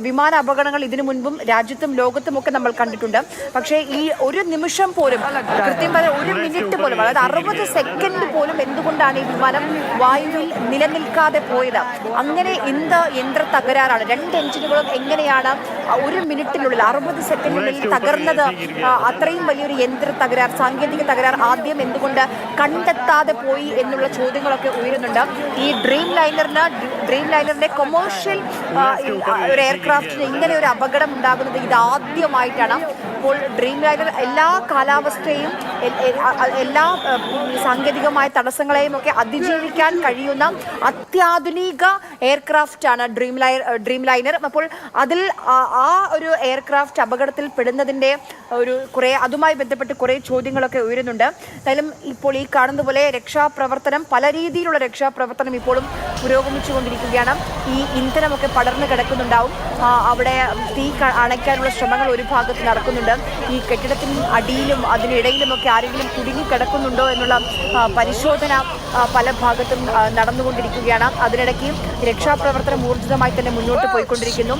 വിമാന അപകടങ്ങൾ ഇതിനു മുൻപും രാജ്യത്തും ലോകത്തുമൊക്കെ നമ്മൾ കണ്ടിട്ടുണ്ട്. പക്ഷേ ഈ ഒരു നിമിഷം പോലും, കൃത്യം പറഞ്ഞ ഒരു മിനിറ്റ് പോലും, അതായത് 60 സെക്കൻഡ് പോലും എന്തുകൊണ്ടാണ് ഈ വിമാനം വായുവിൽ നിലനിൽക്കാതെ പോയത്? അങ്ങനെ എന്ത് യന്ത്ര തകരാറാണ്? 2 എഞ്ചിനുകളും എങ്ങനെയാണ് ഒരു മിനിറ്റിനുള്ളിൽ 60 സെക്കൻഡിനുള്ളിൽ തകർന്നത്? അത്രയും വലിയൊരു യന്ത്ര തകരാർ, സാങ്കേതിക തകരാർ ആദ്യം എന്തുകൊണ്ട് കണ്ടെത്താതെ പോയി എന്നുള്ള ചോദ്യങ്ങളൊക്കെ ഉയരുന്നുണ്ട്. ഈ ഡ്രീം ലൈനറിന്റെ കൊമേഴ്ഷ്യൽ ഒരു എയർക്രാഫ്റ്റിന് ഇങ്ങനെ ഒരു അപകടം ഉണ്ടാകുന്നത് ഇതാദ്യമായിട്ടാണ്. അപ്പോൾ ഡ്രീം ലൈനർ എല്ലാ കാലാവസ്ഥയും എല്ലാ സാങ്കേതികമായ തടസ്സങ്ങളെയും ഒക്കെ അതിജീവിക്കാൻ കഴിയുന്ന അത്യാധുനിക എയർക്രാഫ്റ്റ് ആണ് ഡ്രീം ലൈനർ. അപ്പോൾ അതിൽ ആ ഒരു എയർക്രാഫ്റ്റ് അപകടത്തിൽ പെടുന്നതിൻ്റെ അതുമായി ബന്ധപ്പെട്ട് കുറേ ചോദ്യങ്ങളൊക്കെ ഉയരുന്നുണ്ട്. എന്തായാലും ഇപ്പോൾ ഈ കാണുന്ന പോലെ രക്ഷാപ്രവർത്തനം, പല രീതിയിലുള്ള രക്ഷാപ്രവർത്തനം ഇപ്പോഴും പുരോഗമിച്ചുകൊണ്ടിരിക്കുകയാണ്. ഈ ഇന്ധനമൊക്കെ പടർന്നു കിടക്കുന്നുണ്ടാവും. അവിടെ തീ അണയ്ക്കാനുള്ള ശ്രമങ്ങൾ ഒരു ഭാഗത്ത് നടക്കുന്നുണ്ട്. ഈ കെട്ടിടത്തിന് അടിയിലും അതിനിടയിലുമൊക്കെ ആരെങ്കിലും കുടുങ്ങിക്കിടക്കുന്നുണ്ടോ എന്നുള്ള പരിശോധന പല ഭാഗത്തും നടന്നുകൊണ്ടിരിക്കുകയാണ്. അതിനിടയ്ക്ക് രക്ഷാപ്രവർത്തനം ഊർജിതമായി തന്നെ മുന്നോട്ട് പോയിക്കൊണ്ടിരിക്കുന്നു.